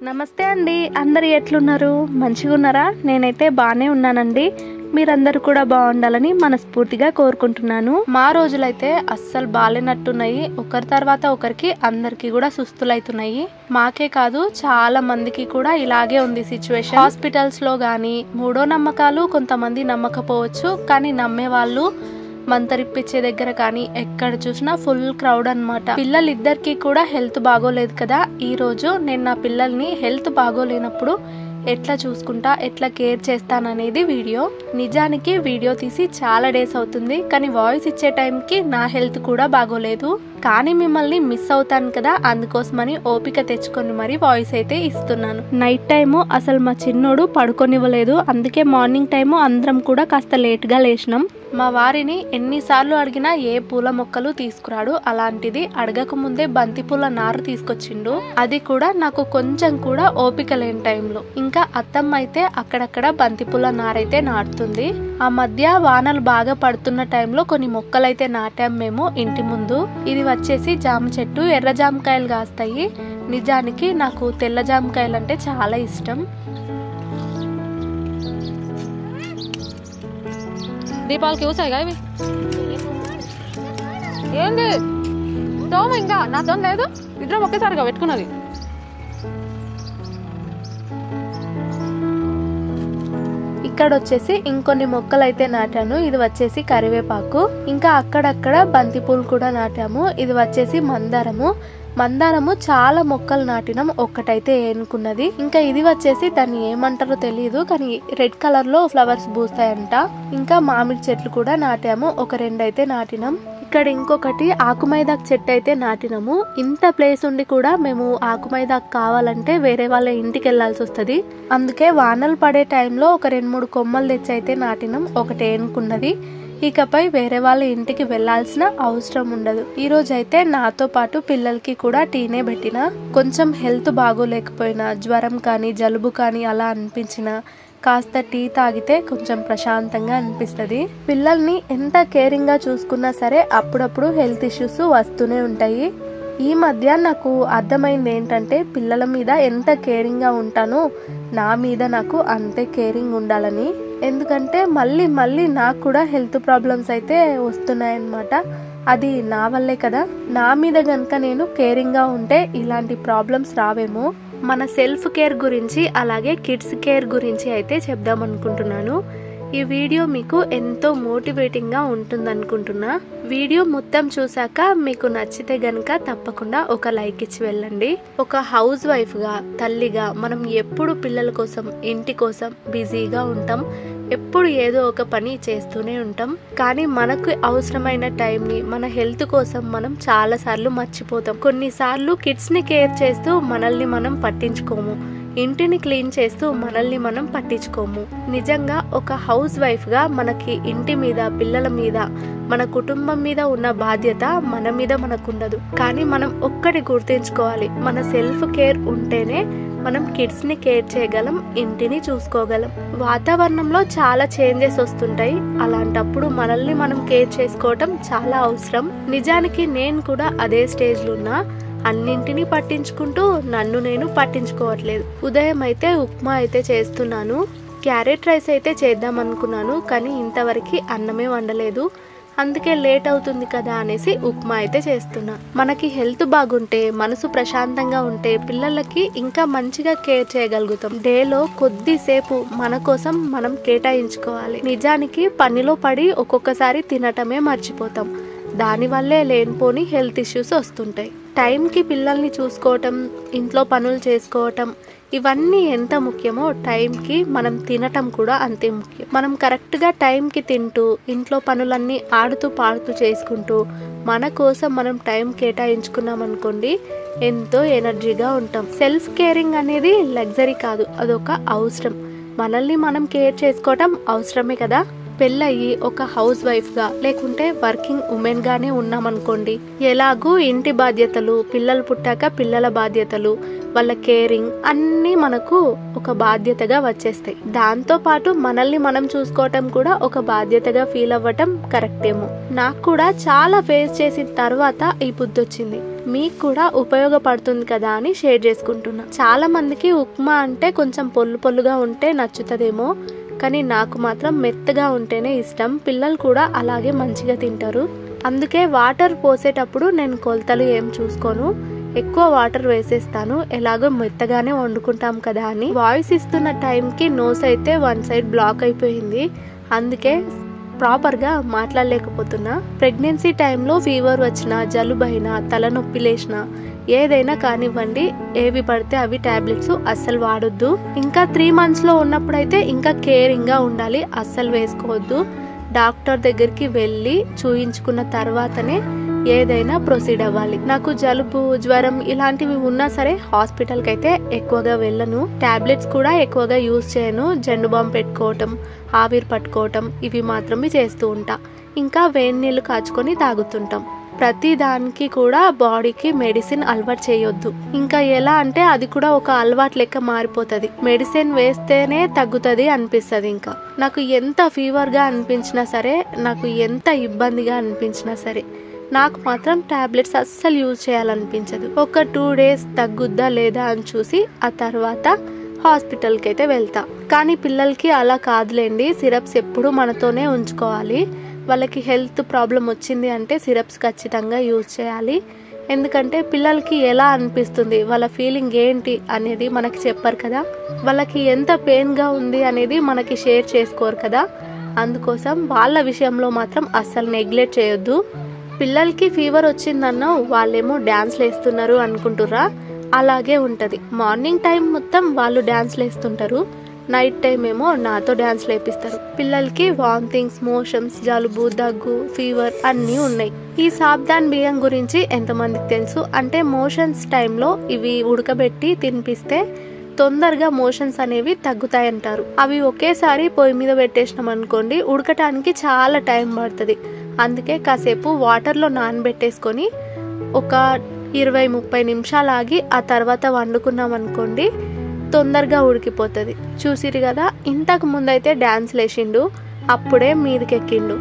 నమస్తే అండి, అందరు ఎట్లున్నారు? మంచిగా ఉన్నారా? నేనైతే బాగానే ఉన్నానండి. మీరందరూ కూడా బాగుండాలని మనస్ఫూర్తిగా కోరుకుంటున్నాను. మా రోజులైతే అస్సలు బాలేనట్టున్నాయి. ఒకరి తర్వాత ఒకరికి అందరికి కూడా సుస్తులైతున్నాయి. మాకే కాదు చాలా మందికి కూడా ఇలాగే ఉంది సిచ్యువేషన్. హాస్పిటల్స్ లో గానీ మూఢో నమ్మకాలు కొంతమంది నమ్మకపోవచ్చు, కానీ నమ్మే వాళ్ళు మంతరిప్పించే దగ్గర కానీ ఎక్కడ చూసినా ఫుల్ క్రౌడ్ అన్నమాట. పిల్లలిద్దరికి కూడా హెల్త్ బాగోలేదు కదా. ఈ రోజు నేను నా పిల్లల్ని హెల్త్ బాగోలేనప్పుడు ఎట్లా చూసుకుంటా, ఎట్లా కేర్ చేస్తాననేది వీడియో. నిజానికి వీడియో తీసి చాలా డేస్ అవుతుంది, కానీ వాయిస్ ఇచ్చే టైంకి నా హెల్త్ కూడా బాగోలేదు. కానీ మిమ్మల్ని మిస్ అవుతాను కదా, అందుకోసమని ఓపిక తెచ్చుకొని మరి వాయిస్ అయితే ఇస్తున్నాను. నైట్ టైము అసలు మా చిన్నోడు పడుకొనివ్వలేదు, అందుకే మార్నింగ్ టైము అందరం కూడా కాస్త లేట్గా లేచినాం. మా వారిని ఎన్నిసార్లు అడిగినా ఏ పూల మొక్కలు తీసుకురాడు. అలాంటిది అడగక ముందే బంతి పూల నారు తీసుకొచ్చిండు, అది కూడా నాకు కొంచెం కూడా ఓపిక లేని టైంలో. ఇంకా అత్తమ్మ అయితే అక్కడక్కడ బంతి పూల నారైతే నాటుతుంది. ఆ మధ్య వానలు బాగా పడుతున్న టైంలో కొన్ని మొక్కలైతే నాటాం మేము ఇంటి ముందు. ఇది వచ్చేసి జామ చెట్టు, ఎర్ర జామకాయలు కాస్తాయి. నిజానికి నాకు తెల్ల జామకాయలు అంటే చాలా ఇష్టం. దీపావళికి యూసాయిగా ఇవి ఏంది తోమ, ఇంకా నాతో లేదు, ఇద్దరం ఒకేసారిగా పెట్టుకున్నది. ఇక్కడ వచ్చేసి ఇంకొన్ని మొక్కలు అయితే నాటాను. ఇది వచ్చేసి కరివేపాకు. ఇంకా అక్కడక్కడ బంతి పూలు కూడా నాటాము. ఇది వచ్చేసి మందారము చాలా మొక్కలు నాటినాం, ఒక్కటైతే ఏనుకున్నది. ఇంకా ఇది వచ్చేసి దాన్ని ఏమంటారో తెలియదు, కానీ రెడ్ కలర్ లో ఫ్లవర్స్ పూస్తాయంట. ఇంకా మామిడి చెట్లు కూడా నాటాము, ఒక 2 అయితే నాటినాం. ఇక్కడ ఇంకొకటి ఆకుమైదాకు చెట్టు అయితే నాటినాము. ఇంత ప్లేస్ ఉండి కూడా మేము ఆకుమైదాకు కావాలంటే వేరే వాళ్ళ ఇంటికి వెళ్లాల్సి వస్తుంది. అందుకే వానలు పడే టైంలో ఒక 2-3 కొమ్మలు తెచ్చి అయితే నాటినాం, ఒకటి ఏనుకున్నది. ఇకపై వేరే వాళ్ళ ఇంటికి వెళ్లాల్సిన అవసరం ఉండదు. ఈ రోజు అయితే నాతో పాటు పిల్లలకి కూడా టీనే పెట్టిన. కొంచెం హెల్త్ బాగోలేకపోయినా, జ్వరం కానీ జలుబు కానీ అలా అనిపించినా కాస్త టీ తాగితే కొంచెం ప్రశాంతంగా అనిపిస్తుంది. పిల్లల్ని ఎంత కేరింగ్ గా చూసుకున్నా సరే అప్పుడప్పుడు హెల్త్ ఇష్యూస్ వస్తూనే ఉంటాయి. ఈ మధ్య నాకు అర్థమైంది ఏంటంటే, పిల్లల మీద ఎంత కేరింగ్ గా ఉంటానో నా మీద నాకు అంతే కేరింగ్ ఉండాలని. ఎందుకంటే మళ్ళీ మళ్ళీ నాకు కూడా హెల్త్ ప్రాబ్లమ్స్ అయితే వస్తున్నాయన్నమాట. అది నా వల్లే కదా. నా మీద గనుక నేను కేరింగ్ గా ఉంటే ఇలాంటి ప్రాబ్లమ్స్ రావేమో. మన సెల్ఫ్ కేర్ గురించి అలాగే కిడ్స్ కేర్ గురించి అయితే చెప్దాం అనుకుంటున్నాను. ఈ వీడియో మీకు ఎంతో మోటివేటింగ్ గా ఉంటుంది అనుకుంటున్నా. వీడియో మొత్తం చూసాక మీకు నచ్చితే గనుక తప్పకుండా ఒక లైక్ ఇచ్చి వెళ్ళండి. ఒక హౌస్ వైఫ్ గా, తల్లిగా మనం ఎప్పుడు పిల్లల కోసం, ఇంటి కోసం బిజీగా ఉంటాం. ఎప్పుడు ఏదో ఒక పని చేస్తూనే ఉంటాం. కానీ మనకు అవసరమైన టైంని, మన హెల్త్ కోసం మనం చాలా సార్లు మర్చిపోతాం. కొన్నిసార్లు కిడ్స్ ని కేర్ చేస్తూ మనల్ని మనం పట్టించుకోము, ఇంటిని క్లీన్ చేస్తూ మనల్ని మనం పట్టించుకోము. నిజంగా ఒక హౌస్ వైఫ్ గా మనకి ఇంటి మీద, పిల్లల మీద, మన కుటుంబం మీద ఉన్న బాధ్యత మన మీద మనకుండదు. కానీ మనం ఒక్కటి గుర్తుంచుకోవాలి, మన సెల్ఫ్ కేర్ ఉంటేనే మనం కిడ్స్ ని కేర్ చేయగలం, ఇంటిని చూసుకోగలం. వాతావరణంలో చాలా చేంజెస్ వస్తుంటాయి. అలాంటప్పుడు మనల్ని మనం కేర్ చేసుకోవటం చాలా అవసరం. నిజానికి నేను కూడా అదే స్టేజ్ లో ఉన్నా. అన్నింటినీ పట్టించుకుంటూ నన్ను నేను పట్టించుకోవట్లేదు. ఉదయం అయితే ఉప్మా అయితే చేస్తున్నాను. క్యారెట్ రైస్ అయితే చేద్దాం అనుకున్నాను, కానీ ఇంతవరకు అన్నమే వండలేదు. అందుకే లేట్ అవుతుంది కదా అనేసి ఉప్మా అయితే చేస్తున్నా. మనకి హెల్త్ బాగుంటే, మనసు ప్రశాంతంగా ఉంటే పిల్లలకి ఇంకా మంచిగా కేర్ చేయగలుగుతాం. డేలో కొద్దిసేపు మన కోసం మనం కేటాయించుకోవాలి. నిజానికి పనిలో పడి ఒక్కొక్కసారి తినటమే మర్చిపోతాం. దానివల్లే లేనిపోని హెల్త్ ఇష్యూస్ వస్తుంటాయి. టైంకి పిల్లల్ని చూసుకోవటం, ఇంట్లో పనులు చేసుకోవటం, ఇవన్నీ ఎంత ముఖ్యమో టైంకి మనం తినటం కూడా అంతే ముఖ్యం. మనం కరెక్ట్గా టైంకి తింటూ, ఇంట్లో పనులన్నీ ఆడుతూ పాడుతూ చేసుకుంటూ మన కోసం మనం టైం కేటాయించుకున్నాం అనుకోండి, ఎంతో ఎనర్జీగా ఉంటాం. సెల్ఫ్ కేరింగ్ అనేది లగ్జరీ కాదు, అదొక అవసరం. మనల్ని మనం కేర్ చేసుకోవటం అవసరమే కదా. పెళ్ళయి ఒక హౌస్ వైఫ్గా లేకుంటే వర్కింగ్ ఉమెన్గానే ఉన్నామనుకోండి, ఎలాగూ ఇంటి బాధ్యతలు, పిల్లలు పుట్టాక పిల్లల బాధ్యతలు, వాళ్ళ కేరింగ్ అన్నీ మనకు ఒక బాధ్యతగా వచ్చేస్తాయి. దాంతో పాటు మనల్ని మనం చూసుకోవటం కూడా ఒక బాధ్యతగా ఫీల్ అవ్వటం కరెక్టేమో. నాకు కూడా చాలా ఫేస్ చేసిన తర్వాత ఈ బుద్ధి వచ్చింది. మీకు కూడా ఉపయోగపడుతుంది కదా అని షేర్ చేసుకుంటున్నా. చాలా మందికి ఉప్మా అంటే కొంచెం పొల్లుగా ఉంటే నచ్చుతుందేమో, కానీ నాకు మాత్రం మెత్తగా ఉంటేనే ఇష్టం. పిల్లలు కూడా అలాగే మంచిగా తింటారు. అందుకే వాటర్ పోసేటప్పుడు నేను కొలతలు ఏం చూసుకోను, ఎక్కువ వాటర్ వేసేస్తాను. ఎలాగో మెత్తగానే వండుకుంటాం కదా అని. వాయిస్ ఇస్తున్న టైంకి నోస్ అయితే వన్ సైడ్ బ్లాక్ అయిపోయింది, అందుకే ప్రాపర్గా మాట్లాడలేకపోతున్నా. ప్రెగ్నెన్సీ టైంలో ఫీవర్ వచ్చినా, జలుబైనా, తలనొప్పి లేచినా, ఏదైనా కానివ్వండి, ఏవి పడితే అవి టాబ్లెట్స్ అస్సలు వాడొద్దు. ఇంకా 3 monthsలో ఉన్నప్పుడైతే ఇంకా కేరింగ్గా ఉండాలి, అస్సలు వేసుకోవద్దు. డాక్టర్ దగ్గరికి వెళ్ళి చూయించుకున్న తర్వాతనే ఏదైనా ప్రొసీడ్ అవ్వాలి. నాకు జలుబు, జ్వరం ఇలాంటివి ఉన్నా సరే హాస్పిటల్కి అయితే ఎక్కువగా వెళ్ళను. టాబ్లెట్స్ కూడా ఎక్కువగా యూజ్ చేయను. జెండు బాంబు పెట్టుకోవటం, ఆవిరి పట్టుకోవటం ఇవి మాత్రమే చేస్తూ ఉంటా. ఇంకా వేడి నీళ్ళు కాచుకొని తాగుతుంటాం. ప్రతి దానికి కూడా బాడీకి మెడిసిన్ అలవాటు చేయొద్దు. ఇంకా ఎలా అంటే అది కూడా ఒక అలవాటు లెక్క మారిపోతుంది. మెడిసిన్ వేస్తేనే తగ్గుతుంది అనిపిస్తుంది. ఇంకా నాకు ఎంత ఫీవర్గా అనిపించినా సరే, నాకు ఎంత ఇబ్బందిగా అనిపించినా సరే, నాకు మాత్రం టాబ్లెట్స్ అస్సలు యూజ్ చేయాలనిపించదు. ఒక 2 days తగ్గుద్దా లేదా అని చూసి ఆ తర్వాత హాస్పిటల్కి అయితే వెళ్తా. కానీ పిల్లలకి అలా కాదులేండి, సిరప్స్ ఎప్పుడు మనతోనే ఉంచుకోవాలి. వాళ్ళకి హెల్త్ ప్రాబ్లం వచ్చింది అంటే సిరప్స్ ఖచ్చితంగా యూజ్ చేయాలి. ఎందుకంటే పిల్లలకి ఎలా అనిపిస్తుంది, వాళ్ళ ఫీలింగ్ ఏంటి అనేది మనకి చెప్పరు కదా. వాళ్ళకి ఎంత పెయిన్గా ఉంది అనేది మనకి షేర్ చేసుకోరు కదా. అందుకోసం వాళ్ళ విషయంలో మాత్రం అస్సలు నెగ్లెక్ట్ చేయొద్దు. పిల్లలకి ఫీవర్ వచ్చిందన్నా వాళ్ళేమో డ్యాన్స్లు వేస్తున్నారు అనుకుంటుర్రా, అలాగే ఉంటుంది. మార్నింగ్ టైం మొత్తం వాళ్ళు డ్యాన్స్లు వేస్తుంటారు, నైట్ టైం ఏమో నాతో డ్యాన్స్ లేపిస్తారు. పిల్లలకి వామిటింగ్స్, మోషన్స్, జలుబు, దగ్గు, ఫీవర్ అన్నీ ఉన్నాయి. ఈ సాబ్దాన్ బియ్యం గురించి ఎంతమందికి తెలుసు అంటే, మోషన్స్ టైంలో ఇవి ఉడకబెట్టి తినిపిస్తే తొందరగా మోషన్స్ అనేవి తగ్గుతాయంటారు. అవి ఒకేసారి పొయ్యి మీద పెట్టేసినాం అనుకోండి, ఉడకటానికి చాలా టైం పడుతుంది. అందుకే కాసేపు వాటర్లో నానబెట్టేసుకొని ఒక 20-30 నిమిషాలు ఆగి ఆ తర్వాత వండుకున్నాం అనుకోండి, తొందరగా ఉడికిపోతుంది. చూసిరు కదా, ఇంతకు ముందైతే డ్యాన్స్ లేచిండు, అప్పుడే మీదకెక్కిండు.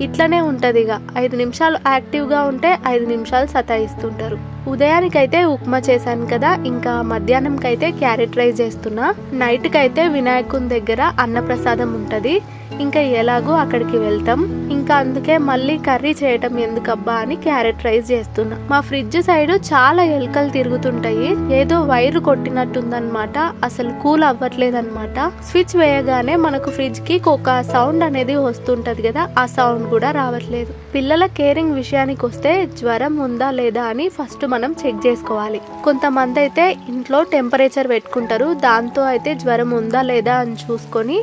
ఇట్లనే ఉంటుంది. ఇక 5 నిమిషాలు యాక్టివ్గా ఉంటే 5 నిమిషాలు సతాయిస్తుంటారు. ఉదయానికైతే ఉప్మా చేశాను కదా, ఇంకా మధ్యాహ్నంకైతే క్యారెట్ రైస్ చేస్తున్నా. నైట్కి అయితే వినాయకుని దగ్గర అన్నప్రసాదం ఉంటుంది. ఇంకా ఎలాగో అక్కడికి వెళ్తాం, ఇంకా అందుకే మళ్ళీ కర్రీ చేయటం ఎందుకబ్బా అని క్యారెట్ రైస్ చేస్తున్నా. మా ఫ్రిడ్జ్ సైడ్ చాలా ఎలుకలు తిరుగుతుంటాయి. ఏదో వైరు కొట్టినట్టుందన్నమాట, అసలు కూల్ అవ్వట్లేదన్నమాట. స్విచ్ వేయగానే మనకు ఫ్రిడ్జ్ కి ఒక సౌండ్ అనేది వస్తుంటది కదా, ఆ సౌండ్ కూడా రావట్లేదు. పిల్లల కేరింగ్ విషయానికి వస్తే జ్వరం ఉందా లేదా అని ఫస్ట్ మనం చెక్ చేసుకోవాలి. కొంతమంది అయితే ఇంట్లో టెంపరేచర్ పెట్టుకుంటారు, దాంతో అయితే జ్వరం ఉందా లేదా అని చూసుకొని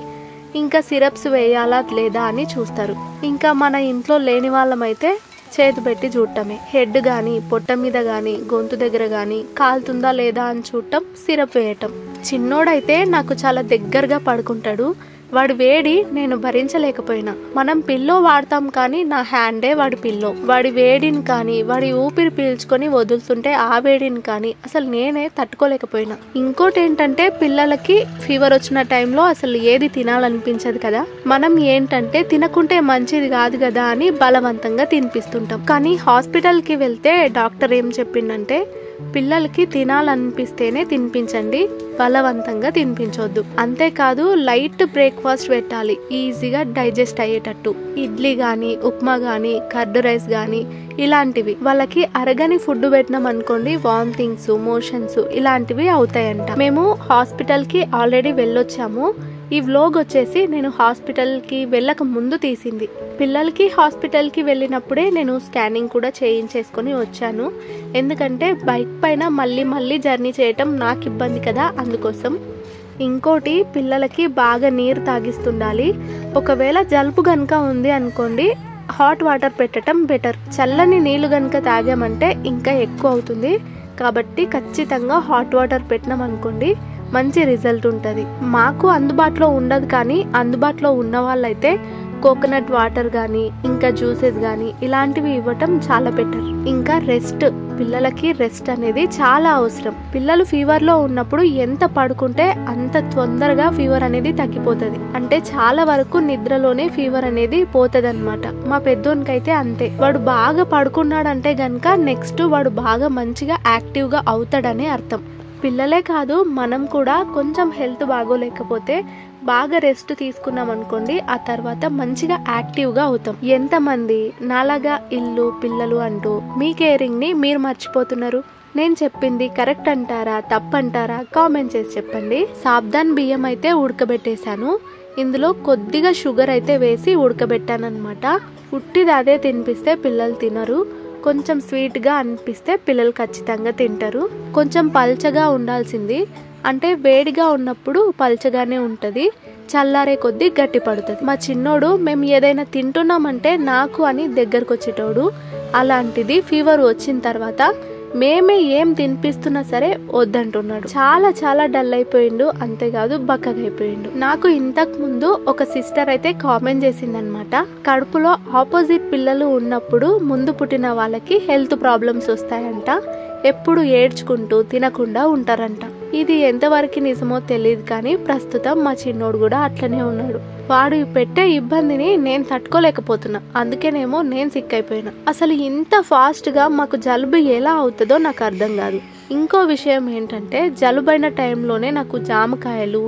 ఇంకా సిరప్స్ వేయాలా లేదా అని చూస్తారు. ఇంకా మన ఇంట్లో లేని వాళ్ళమైతే చేతి పెట్టి చూడటమే. హెడ్ కానీ, పొట్ట మీద కానీ, గొంతు దగ్గర కానీ కాలుతుందా లేదా అని చూడటం, సిరప్ వేయటం. చిన్నోడైతే నాకు చాలా దగ్గరగా పడుకుంటాడు. వాడి వేడి నేను భరించలేకపోయినా. మనం పిల్లో వాడతాం కానీ నా హ్యాండే వాడి పిల్లో. వాడి వేడిని కానీ, వాడి ఊపిరి పీల్చుకొని వదులుతుంటే ఆ వేడిని కానీ అసలు నేనే తట్టుకోలేకపోయినా. ఇంకోటి ఏంటంటే, పిల్లలకి ఫీవర్ వచ్చిన టైంలో అసలు ఏది తినాలనిపించదు కదా. మనం ఏంటంటే తినకుంటే మంచిది కాదు కదా అని బలవంతంగా తినిపిస్తుంటాం. కానీ హాస్పిటల్కి వెళ్తే డాక్టర్ ఏం చెప్పిండంటే, పిల్లలకి తినాలనిపిస్తేనే తినిపించండి, బలవంతంగా తినిపించొద్దు. అంతేకాదు లైట్ బ్రేక్ఫాస్ట్ పెట్టాలి, ఈజీగా డైజెస్ట్ అయ్యేటట్టు. ఇడ్లీ కానీ, ఉప్మా కానీ, కర్డ్ రైస్ కానీ ఇలాంటివి. వాళ్ళకి అరగని ఫుడ్ పెట్టినాం అనుకోండి, వామిటింగ్స్, మోషన్స్ ఇలాంటివి అవుతాయంట. మేము హాస్పిటల్కి ఆల్రెడీ వెళ్ళొచ్చాము. ఈ వ్లాగ్ వచ్చేసి నేను హాస్పిటల్కి వెళ్ళక ముందు తీసింది. పిల్లలకి హాస్పిటల్కి వెళ్ళినప్పుడే నేను స్కానింగ్ కూడా చేయించేసుకొని వచ్చాను. ఎందుకంటే బైక్ పైన మళ్ళీ జర్నీ చేయటం నాకు ఇబ్బంది కదా, అందుకోసం. ఇంకోటి, పిల్లలకి బాగా నీరు తాగిస్తుండాలి. ఒకవేళ జలుబు కనుక ఉంది అనుకోండి, హాట్ వాటర్ పెట్టడం బెటర్. చల్లని నీళ్లు కనుక తాగామంటే ఇంకా ఎక్కువ అవుతుంది. కాబట్టి ఖచ్చితంగా హాట్ వాటర్ పెట్టినాం అనుకోండి, మంచి రిజల్ట్ ఉంటుంది. మాకు అందుబాటులో ఉండదు, కానీ అందుబాటులో ఉన్న వాళ్ళైతే కోకోనట్ వాటర్ కానీ ఇంకా జ్యూసెస్ కానీ ఇలాంటివి ఇవ్వటం చాలా బెటర్. ఇంకా రెస్ట్, పిల్లలకి రెస్ట్ అనేది చాలా అవసరం. పిల్లలు ఫీవర్లో ఉన్నప్పుడు ఎంత పడుకుంటే అంత తొందరగా ఫీవర్ అనేది తగ్గిపోతుంది. అంటే చాలా వరకు నిద్రలోనే ఫీవర్ అనేది పోతుంది అనమాట. మా పెద్దోనికైతే అంతే. వాడు బాగా పడుకున్నాడంటే గనక నెక్స్ట్ వాడు బాగా మంచిగా యాక్టివ్గా అవుతాడని అర్థం. పిల్లలే కాదు, మనం కూడా కొంచెం హెల్త్ బాగోలేకపోతే బాగా రెస్ట్ తీసుకున్నాం అనుకోండి, ఆ తర్వాత మంచిగా యాక్టివ్గా అవుతాం. ఎంతమంది నాలాగా ఇల్లు పిల్లలు అంటూ మీ కేరింగ్ని మీరు మర్చిపోతున్నారు? నేను చెప్పింది కరెక్ట్ అంటారా తప్పంటారా కామెంట్ చేసి చెప్పండి. సాబ్దాన్ బియ్యం అయితే ఉడకబెట్టేశాను. ఇందులో కొద్దిగా షుగర్ అయితే వేసి ఉడకబెట్టాను అనమాట. ఉట్టిది అదే తినిపిస్తే పిల్లలు తినరు. కొంచెం స్వీట్గా అనిపిస్తే పిల్లలు ఖచ్చితంగా తింటారు. కొంచెం పల్చగా ఉండాల్సింది, అంటే వేడిగా ఉన్నప్పుడు పల్చగానే ఉంటుంది, చల్లారే కొద్దీ గట్టి పడుతుంది. మా చిన్నోడు మేము ఏదైనా తింటున్నామంటే నాకు అని దగ్గరకు వచ్చేటోడు. అలాంటిది ఫీవర్ వచ్చిన తర్వాత మేమే ఏం తినిపిస్తున్నా సరే వద్దంటున్నాడు. చాలా చాలా డల్ అయిపోయిండు. అంతేకాదు బక్కగా అయిపోయిండు. నాకు ఇంతకు ముందు ఒక సిస్టర్ అయితే కామెంట్ చేసిందనమాట, కడుపులో ఆపోజిట్ పిల్లలు ఉన్నప్పుడు ముందు పుట్టిన వాళ్ళకి హెల్త్ ప్రాబ్లమ్స్ వస్తాయంట, ఎప్పుడు ఏడ్చుకుంటూ తినకుండా ఉంటారంట. ఇది ఎంతవరకు నిజమో తెలియదు కానీ ప్రస్తుతం మా చిన్నోడు కూడా అట్లనే ఉన్నాడు. వాడు పెట్టే ఇబ్బందిని నేను తట్టుకోలేకపోతున్నా, అందుకేనేమో నేను సిక్ అయిపోయినా. అసలు ఇంత ఫాస్ట్గా మాకు జలుబు ఎలా అవుతుందో నాకు అర్థం కాదు. ఇంకో విషయం ఏంటంటే జలుబైన టైంలోనే నాకు జామకాయలు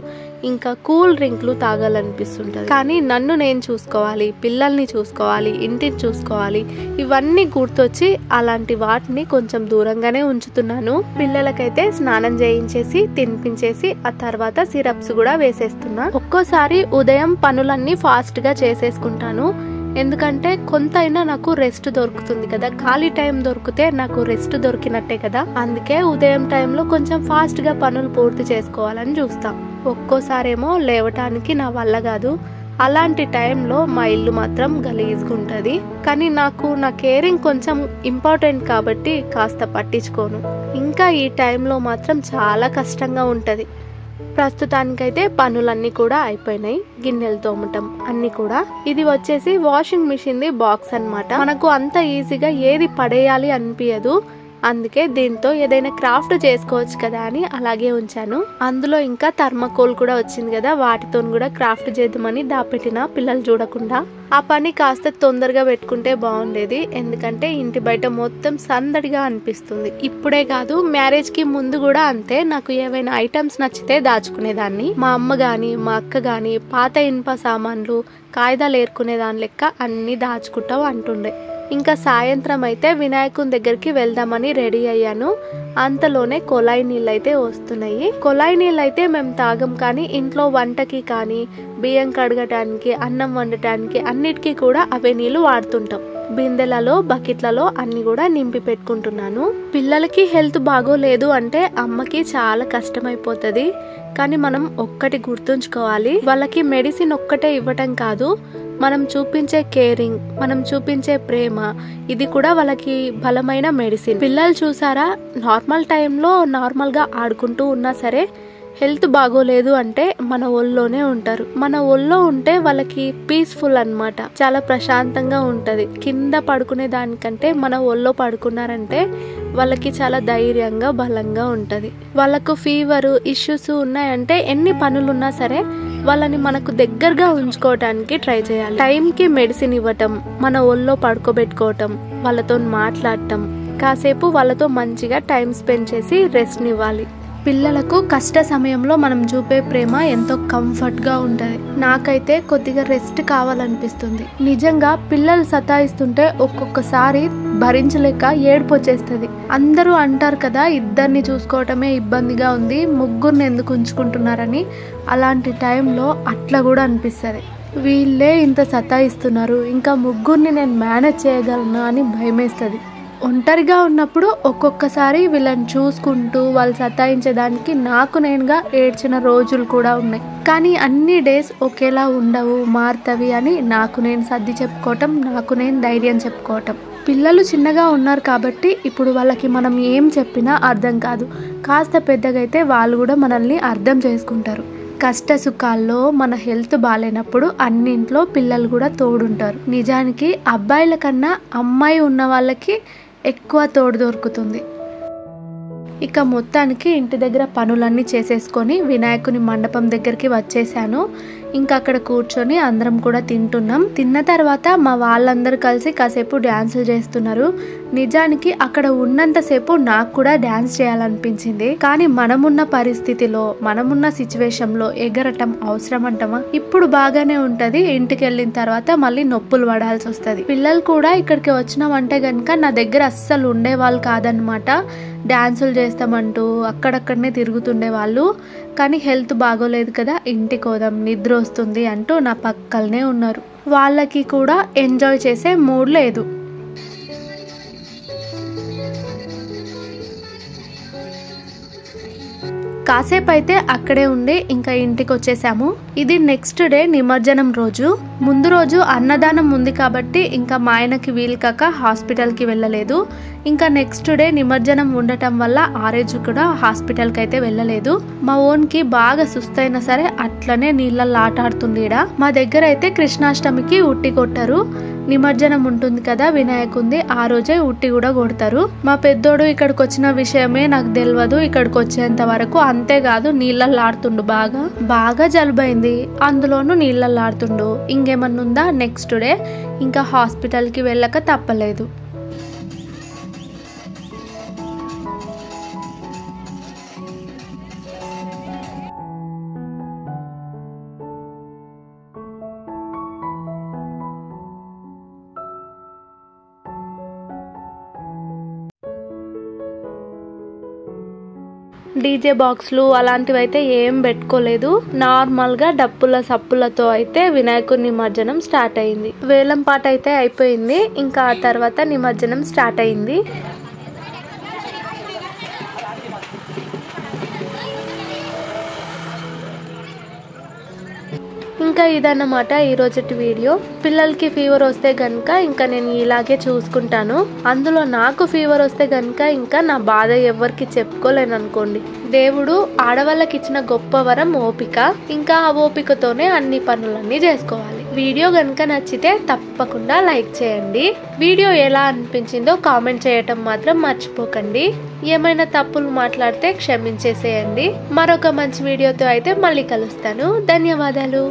ఇంకా కూల్ డ్రింక్లు తాగాలనిపిస్తుంటుంది. కానీ నన్ను నేను చూసుకోవాలి, పిల్లల్ని చూసుకోవాలి, ఇంటిని చూసుకోవాలి, ఇవన్నీ గుర్తొచ్చి అలాంటి వాటిని కొంచెం దూరంగానే ఉంచుతున్నాను. పిల్లలకైతే స్నానం చేయించేసి తినిపించేసి ఆ తర్వాత సిరప్స్ కూడా వేసేస్తున్నా. ఒక్కోసారి ఉదయం పనులన్నీ ఫాస్ట్ గా చేసేసుకుంటాను, ఎందుకంటే కొంతైనా నాకు రెస్ట్ దొరుకుతుంది కదా. ఖాళీ టైం దొరికితే నాకు రెస్ట్ దొరికినట్టే కదా. అందుకే ఉదయం టైంలో కొంచెం ఫాస్ట్ గా పనులు పూర్తి చేసుకోవాలని చూస్తా. ఒక్కోసారేమో లేవటానికి నా వల్ల కాదు. అలాంటి టైంలో మా ఇల్లు మాత్రం గలీజ్గా ఉంటుంది. కానీ నాకు నా కేరింగ్ కొంచెం ఇంపార్టెంట్ కాబట్టి కాస్త పట్టించుకోను. ఇంకా ఈ టైంలో మాత్రం చాలా కష్టంగా ఉంటుంది. ప్రస్తుతానికైతే పనులన్నీ కూడా అయిపోయినాయి, గిన్నెలు తోమటం అన్ని కూడా. ఇది వచ్చేసి వాషింగ్ మిషన్ ది బాక్స్ అన్నమాట. మనకు అంత ఈజీగా ఏది పడేయాలి అనిపించదు, అందుకే దీంతో ఏదైనా క్రాఫ్ట్ చేసుకోవచ్చు కదా అని అలాగే ఉంచాను. అందులో ఇంకా థర్మాకోల్ కూడా వచ్చింది కదా, వాటితో కూడా క్రాఫ్ట్ చేద్దామని దాపెట్టిన పిల్లలు చూడకుండా. ఆ పని కాస్త తొందరగా పెట్టుకుంటే బాగుండేది, ఎందుకంటే ఇంటి బయట మొత్తం సందడిగా అనిపిస్తుంది. ఇప్పుడే కాదు, మ్యారేజ్ కి ముందు కూడా అంతే. నాకు ఏవైనా ఐటమ్స్ నచ్చితే దాచుకునేదాన్ని. మా అమ్మ గాని మా అక్క గాని పాత ఇనుప సామాన్లు కాయిదాలు ఏరుకునే దాని లెక్క అన్ని దాచుకుంటాం అంటుండే. ఇంకా సాయంత్రం అయితే వినాయకుని దగ్గరికి వెళ్దామని రెడీ అయ్యాను. అంతలోనే కొలాయి నీళ్ళు అయితే వస్తున్నాయి. కొలాయి నీళ్ళు అయితే మేము తాగం, కానీ ఇంట్లో వంటకి కానీ బియ్యం కడగటానికి అన్నం వండటానికి అన్నిటికీ కూడా అవే నీళ్ళు వాడుతుంటాం. బిందెలలో బకెట్లలో అన్ని కూడా నింపి పెట్టుకుంటున్నాను. పిల్లలకి హెల్త్ బాగోలేదు అంటే అమ్మకి చాలా కష్టమైపోతుంది. కానీ మనం ఒక్కటి గుర్తుంచుకోవాలి, వాళ్ళకి మెడిసిన్ ఒక్కటే ఇవ్వటం కాదు, మనం చూపించే కేరింగ్, మనం చూపించే ప్రేమ, ఇది కూడా వాళ్ళకి బలమైన మెడిసిన్. పిల్లలు చూసారా, నార్మల్ టైంలో నార్మల్గా ఆడుకుంటూ ఉన్నా సరే హెల్త్ బాగోలేదు అంటే మన ఒళ్ళోనే ఉంటారు. మన ఒళ్ళో ఉంటే వాళ్ళకి పీస్ఫుల్ అన్నమాట, చాలా ప్రశాంతంగా ఉంటది. కింద పడుకునే దానికంటే మన ఒళ్ళో పడుకున్నారంటే వాళ్ళకి చాలా ధైర్యంగా బలంగా ఉంటది. వాళ్ళకు ఫీవర్ ఇష్యూస్ ఉన్నాయంటే ఎన్ని పనులున్నా సరే వాళ్ళని మనకు దగ్గరగా ఉంచుకోవటానికి ట్రై చేయాలి. టైంకి మెడిసిన్ ఇవ్వటం, మన ఒళ్ళో పడుకోబెట్టుకోవటం, వాళ్ళతో మాట్లాడటం, కాసేపు వాళ్ళతో మంచిగా టైం స్పెండ్ చేసి రెస్ట్ ఇవ్వాలి. పిల్లలకు కష్ట సమయంలో మనం చూపే ప్రేమ ఎంతో కంఫర్ట్గా ఉంటుంది. నాకైతే కొద్దిగా రెస్ట్ కావాలనిపిస్తుంది. నిజంగా పిల్లలు సతాయిస్తుంటే ఒక్కొక్కసారి భరించలేక ఏడుపు వచ్చేస్తుంది. అందరూ అంటారు కదా, ఇద్దరిని చూసుకోవటమే ఇబ్బందిగా ఉంది, ముగ్గురిని ఎందుకు ఉంచుకుంటున్నారని. అలాంటి టైంలో అట్లా కూడా అనిపిస్తుంది. వీళ్ళే ఇంత సతాయిస్తున్నారు, ఇంకా ముగ్గురిని నేను మేనేజ్ చేయగలను అని భయమేస్తుంది. ఒంటరిగా ఉన్నప్పుడు ఒక్కొక్కసారి వీళ్ళని చూసుకుంటూ వాళ్ళు సతాయించేదానికి నాకు నేనుగా ఏడ్చిన రోజులు కూడా ఉన్నాయి. కానీ అన్ని డేస్ ఒకేలా ఉండవు, మారుతవి అని నాకు నేను సర్ది చెప్పుకోవటం, నాకు నేను ధైర్యం చెప్పుకోవటం. పిల్లలు చిన్నగా ఉన్నారు కాబట్టి ఇప్పుడు వాళ్ళకి మనం ఏం చెప్పినా అర్థం కాదు. కాస్త పెద్దగా అయితే వాళ్ళు కూడా మనల్ని అర్థం చేసుకుంటారు. కష్ట సుఖాల్లో మన హెల్త్ బాగాలేనప్పుడు అన్నింట్లో పిల్లలు కూడా తోడుంటారు. నిజానికి అబ్బాయిల కన్నా అమ్మాయి ఉన్న వాళ్ళకి ఎక్కువ తోడు దొరుకుతుంది. ఇక మొత్తానికి ఇంటి దగ్గర పనులన్నీ చేసేసుకొని వినాయకుని మండపం దగ్గరికి వచ్చేసాను. ఇంకా అక్కడ కూర్చొని అందరం కూడా తింటున్నాం. తిన్న తర్వాత మా వాళ్ళందరూ కలిసి కాసేపు డ్యాన్సులు చేస్తున్నారు. నిజానికి అక్కడ ఉన్నంతసేపు నాకు కూడా డ్యాన్స్ చేయాలనిపించింది. కానీ మనమున్న పరిస్థితిలో మనమున్న సిచ్యువేషన్లో ఎగరటం అవసరం అంటమా? ఇప్పుడు బాగానే ఉంటది, ఇంటికి వెళ్ళిన తర్వాత మళ్ళీ నొప్పులు పడాల్సి వస్తుంది. పిల్లలు కూడా ఇక్కడికి వచ్చినామంటే కనుక నా దగ్గర అస్సలు ఉండేవాళ్ళు కాదనమాట. డ్యాన్సులు చేస్తామంటూ అక్కడక్కడనే తిరుగుతుండే వాళ్ళు. కానీ హెల్త్ బాగోలేదు కదా, ఇంటికి పోదాం, నిద్ర వస్తుంది అంటూ నా పక్కలనే ఉన్నారు. వాళ్ళకి కూడా ఎంజాయ్ చేసే మూడ్ లేదు. కాసేపు అయితే అక్కడే ఉండి ఇంకా ఇంటికి వచ్చేసాము. ఇది నెక్స్ట్ డే నిమజ్జనం రోజు. ముందు రోజు అన్నదానం ఉంది కాబట్టి ఇంకా మా ఆయనకి వీలు కాక హాస్పిటల్కి వెళ్ళలేదు. ఇంకా నెక్స్ట్ డే నిమజ్జనం ఉండటం వల్ల ఆ రోజు కూడా హాస్పిటల్కి అయితే వెళ్ళలేదు. మా ఓన్కి బాగా సుస్తైనా సరే అట్లనే నీళ్ళల్లో ఆట ఆడుతుండీడ. మా దగ్గర అయితే కృష్ణాష్టమికి ఉట్టి కొట్టారు. నిమజ్జనం ఉంటుంది కదా వినాయకుంది, ఆ రోజే ఉట్టి కూడా కొడతారు. మా పెద్దోడు ఇక్కడికి వచ్చిన విషయమే నాకు తెలియదు. ఇక్కడికి వచ్చేంత వరకు అంతేకాదు నీళ్ళల్లో ఆడుతుండు. బాగా జలుబైంది, అందులోనూ నీళ్ళల్లో ఆడుతుండు. ఇంకేమన్నుందా నెక్స్ట్ డే ఇంకా హాస్పిటల్కి వెళ్ళక తప్పలేదు. డీజే బాక్స్లు అలాంటివి అయితే ఏం పెట్టుకోలేదు. నార్మల్గా డప్పుల సప్పులతో అయితే వినాయకుడి నిమజ్జనం స్టార్ట్ అయింది. వేలం పాట అయితే అయిపోయింది. ఇంకా ఆ తర్వాత నిమజ్జనం స్టార్ట్ అయింది. ఇంకా ఇదన్నమాట ఈరోజటి వీడియో. పిల్లలకి ఫీవర్ వస్తే కనుక ఇంకా నేను ఇలాగే చూసుకుంటాను. అందులో నాకు ఫీవర్ వస్తే కనుక ఇంకా నా బాధ ఎవరికి చెప్పుకోలేను అనుకోండి. దేవుడు ఆడవాళ్ళకి ఇచ్చిన గొప్ప వరం ఓపిక. ఇంకా ఆ ఓపికతోనే అన్ని పనులన్నీ చేసుకోవాలి. వీడియో కనుక నచ్చితే తప్పకుండా లైక్ చేయండి. వీడియో ఎలా అనిపించిందో కామెంట్ చేయటం మాత్రం మర్చిపోకండి. ఏమైనా తప్పులు మాట్లాడితే క్షమించేసేయండి. మరొక మంచి వీడియోతో అయితే మళ్ళీ కలుస్తాను. ధన్యవాదాలు.